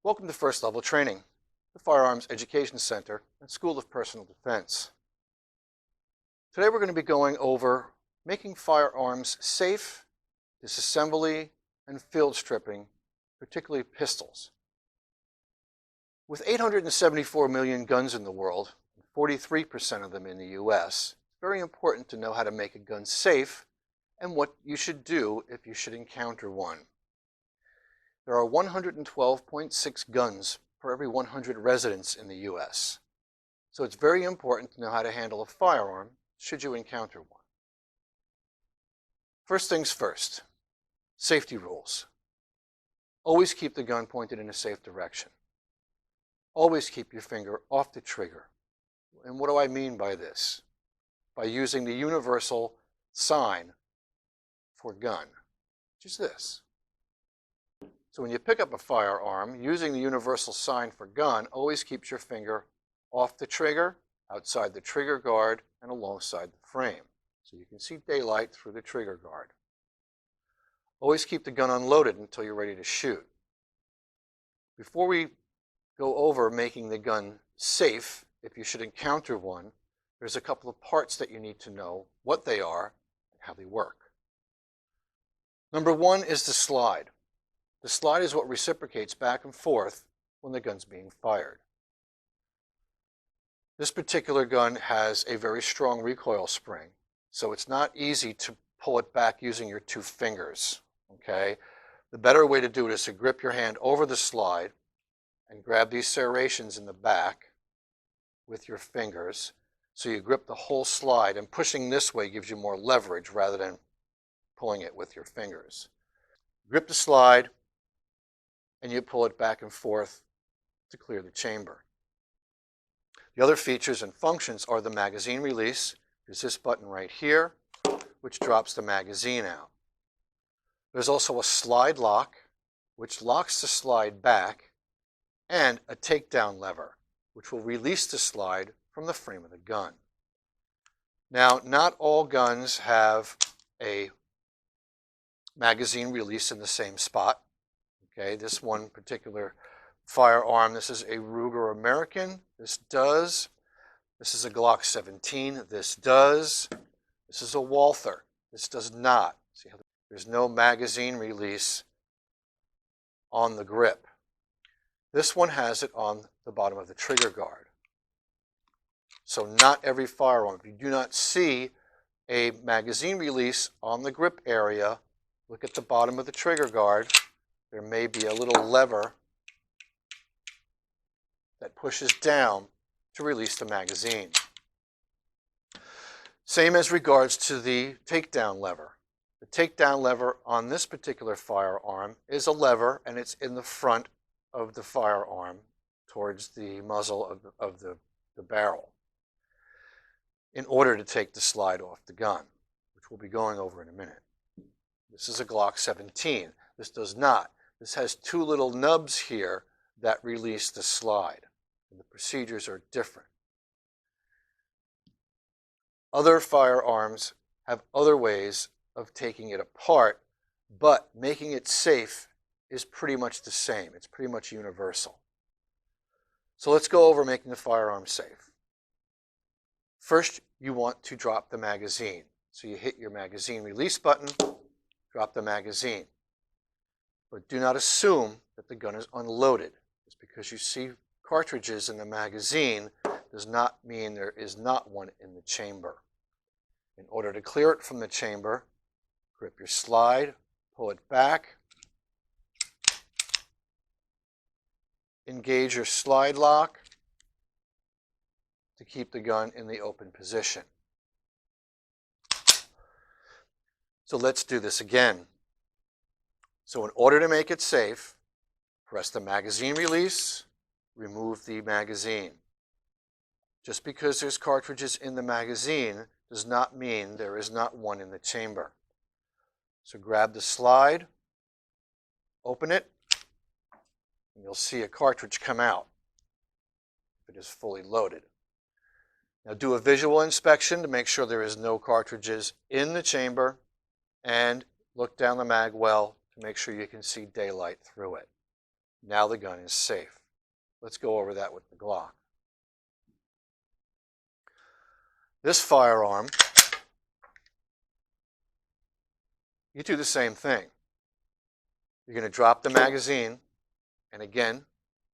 Welcome to First Level Training, the Firearms Education Center and School of Personal Defense. Today we're going to be going over making firearms safe, disassembly, and field stripping, particularly pistols. With 874 million guns in the world, 43% of them in the US, it's very important to know how to make a gun safe and what you should do if you should encounter one. There are 112.6 guns per every 100 residents in the US. So it's very important to know how to handle a firearm should you encounter one. First things first, safety rules. Always keep the gun pointed in a safe direction. Always keep your finger off the trigger. And what do I mean by this? By using the universal sign for gun, which is this. So when you pick up a firearm, using the universal sign for gun always keeps your finger off the trigger, outside the trigger guard, and alongside the frame. So you can see daylight through the trigger guard. Always keep the gun unloaded until you're ready to shoot. Before we go over making the gun safe, if you should encounter one, there's a couple of parts that you need to know what they are and how they work. Number one is the slide. The slide is what reciprocates back and forth when the gun's being fired. This particular gun has a very strong recoil spring, so it's not easy to pull it back using your two fingers, okay? The better way to do it is to grip your hand over the slide and grab these serrations in the back with your fingers. So you grip the whole slide, and pushing this way gives you more leverage rather than pulling it with your fingers. Grip the slide, and you pull it back and forth to clear the chamber. The other features and functions are the magazine release. There's this button right here, which drops the magazine out. There's also a slide lock, which locks the slide back, and a takedown lever, which will release the slide from the frame of the gun. Now, not all guns have a magazine release in the same spot. Okay, this one particular firearm, this is a Ruger American. This does. This is a Glock 17. This does. This is a Walther. This does not. See how there's no magazine release on the grip. This one has it on the bottom of the trigger guard. So not every firearm. If you do not see a magazine release on the grip area, look at the bottom of the trigger guard. There may be a little lever that pushes down to release the magazine. Same as regards to the takedown lever. The takedown lever on this particular firearm is a lever, and it's in the front of the firearm towards the muzzle of the barrel in order to take the slide off the gun, which we'll be going over in a minute. This is a Glock 17. This does not. This has two little nubs here that release the slide, and the procedures are different. Other firearms have other ways of taking it apart, but making it safe is pretty much the same. It's pretty much universal. So let's go over making the firearm safe. First, you want to drop the magazine. So you hit your magazine release button, drop the magazine. But do not assume that the gun is unloaded. Just because you see cartridges in the magazine does not mean there is not one in the chamber. In order to clear it from the chamber, grip your slide, pull it back, engage your slide lock to keep the gun in the open position. So let's do this again. So in order to make it safe, press the magazine release, remove the magazine. Just because there's cartridges in the magazine does not mean there is not one in the chamber. So grab the slide, open it, and you'll see a cartridge come out if it is fully loaded. Now do a visual inspection to make sure there is no cartridges in the chamber, and look down the mag well to make sure you can see daylight through it. Now the gun is safe. Let's go over that with the Glock. This firearm, you do the same thing. You're going to drop the magazine, and again,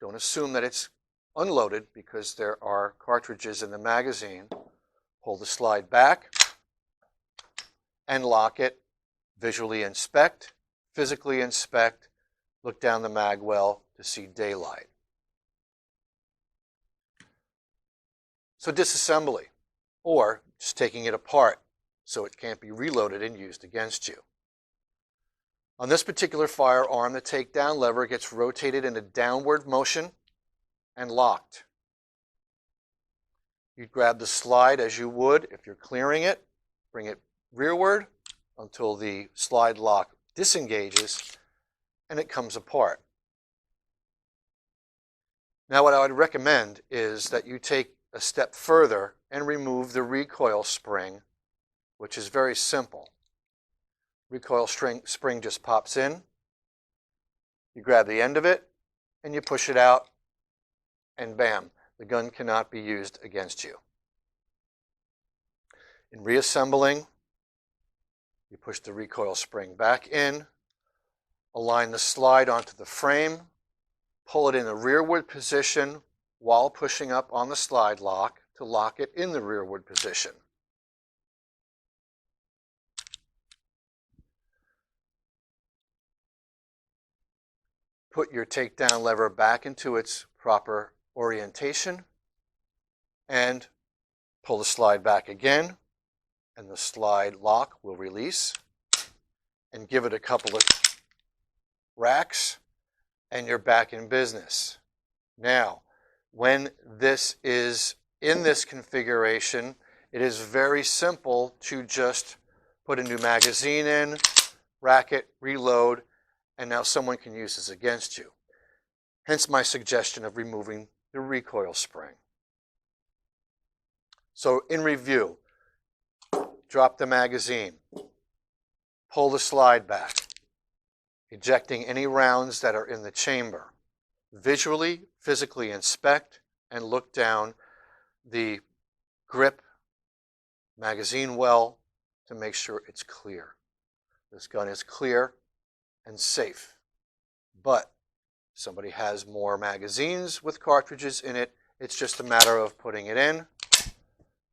don't assume that it's unloaded because there are cartridges in the magazine. Pull the slide back and lock it. Visually inspect, physically inspect, look down the mag well to see daylight. So disassembly, or just taking it apart so it can't be reloaded and used against you. On this particular firearm, the takedown lever gets rotated in a downward motion and locked. You grab the slide as you would if you're clearing it, bring it rearward until the slide lock disengages and it comes apart. Now what I would recommend is that you take a step further and remove the recoil spring, which is very simple. Recoil spring just pops in, you grab the end of it, and you push it out, and bam, the gun cannot be used against you. In reassembling, you push the recoil spring back in, align the slide onto the frame, pull it in a rearward position while pushing up on the slide lock to lock it in the rearward position. Put your takedown lever back into its proper orientation and pull the slide back again, and the slide lock will release, and give it a couple of racks and you're back in business. Now, when this is in this configuration, it is very simple to just put a new magazine in, rack it, reload, and now someone can use this against you. Hence my suggestion of removing the recoil spring. So in review, drop the magazine, pull the slide back, ejecting any rounds that are in the chamber. Visually, physically inspect and look down the grip magazine well to make sure it's clear. This gun is clear and safe, but if somebody has more magazines with cartridges in it, it's just a matter of putting it in,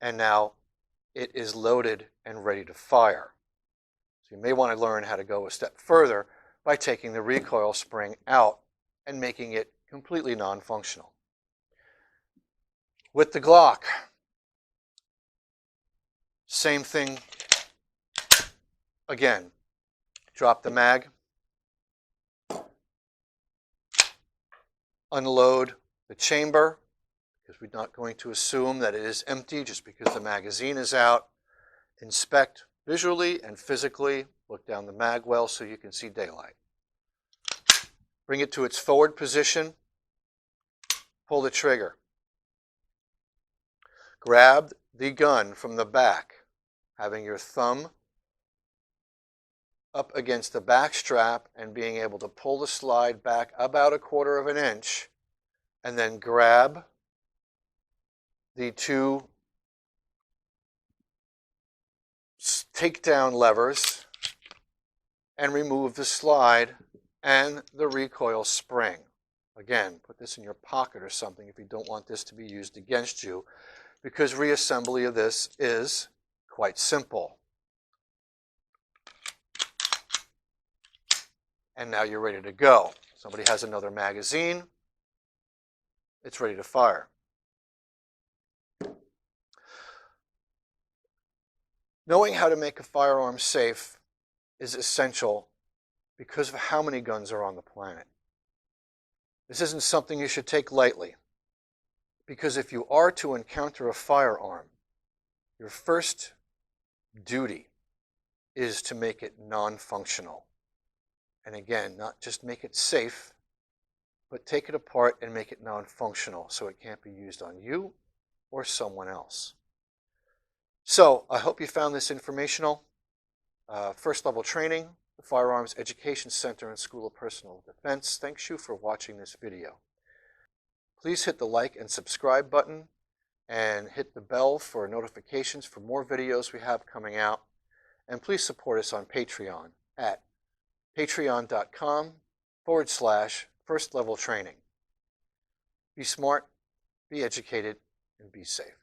and now it is loaded and ready to fire. So you may want to learn how to go a step further by taking the recoil spring out and making it completely non-functional. With the Glock, same thing again. Drop the mag, unload the chamber, because we're not going to assume that it is empty just because the magazine is out. Inspect visually and physically, look down the mag well so you can see daylight. Bring it to its forward position, pull the trigger. Grab the gun from the back, having your thumb up against the back strap and being able to pull the slide back about 1/4 of an inch, and then grab the two takedown levers and remove the slide and the recoil spring. Again, put this in your pocket or something if you don't want this to be used against you, because reassembly of this is quite simple. And now you're ready to go. Somebody has another magazine, it's ready to fire. Knowing how to make a firearm safe is essential because of how many guns are on the planet. This isn't something you should take lightly, because if you are to encounter a firearm, your first duty is to make it non-functional. And again, not just make it safe, but take it apart and make it non-functional so it can't be used on you or someone else. So I hope you found this informational. First level training, the the Firearms Education Center and School of Personal Defense thanks you for watching this video. Please hit the like and subscribe button and hit the bell for notifications for more videos we have coming out. And please support us on Patreon at patreon.com/first level training. Be smart, be educated, and be safe.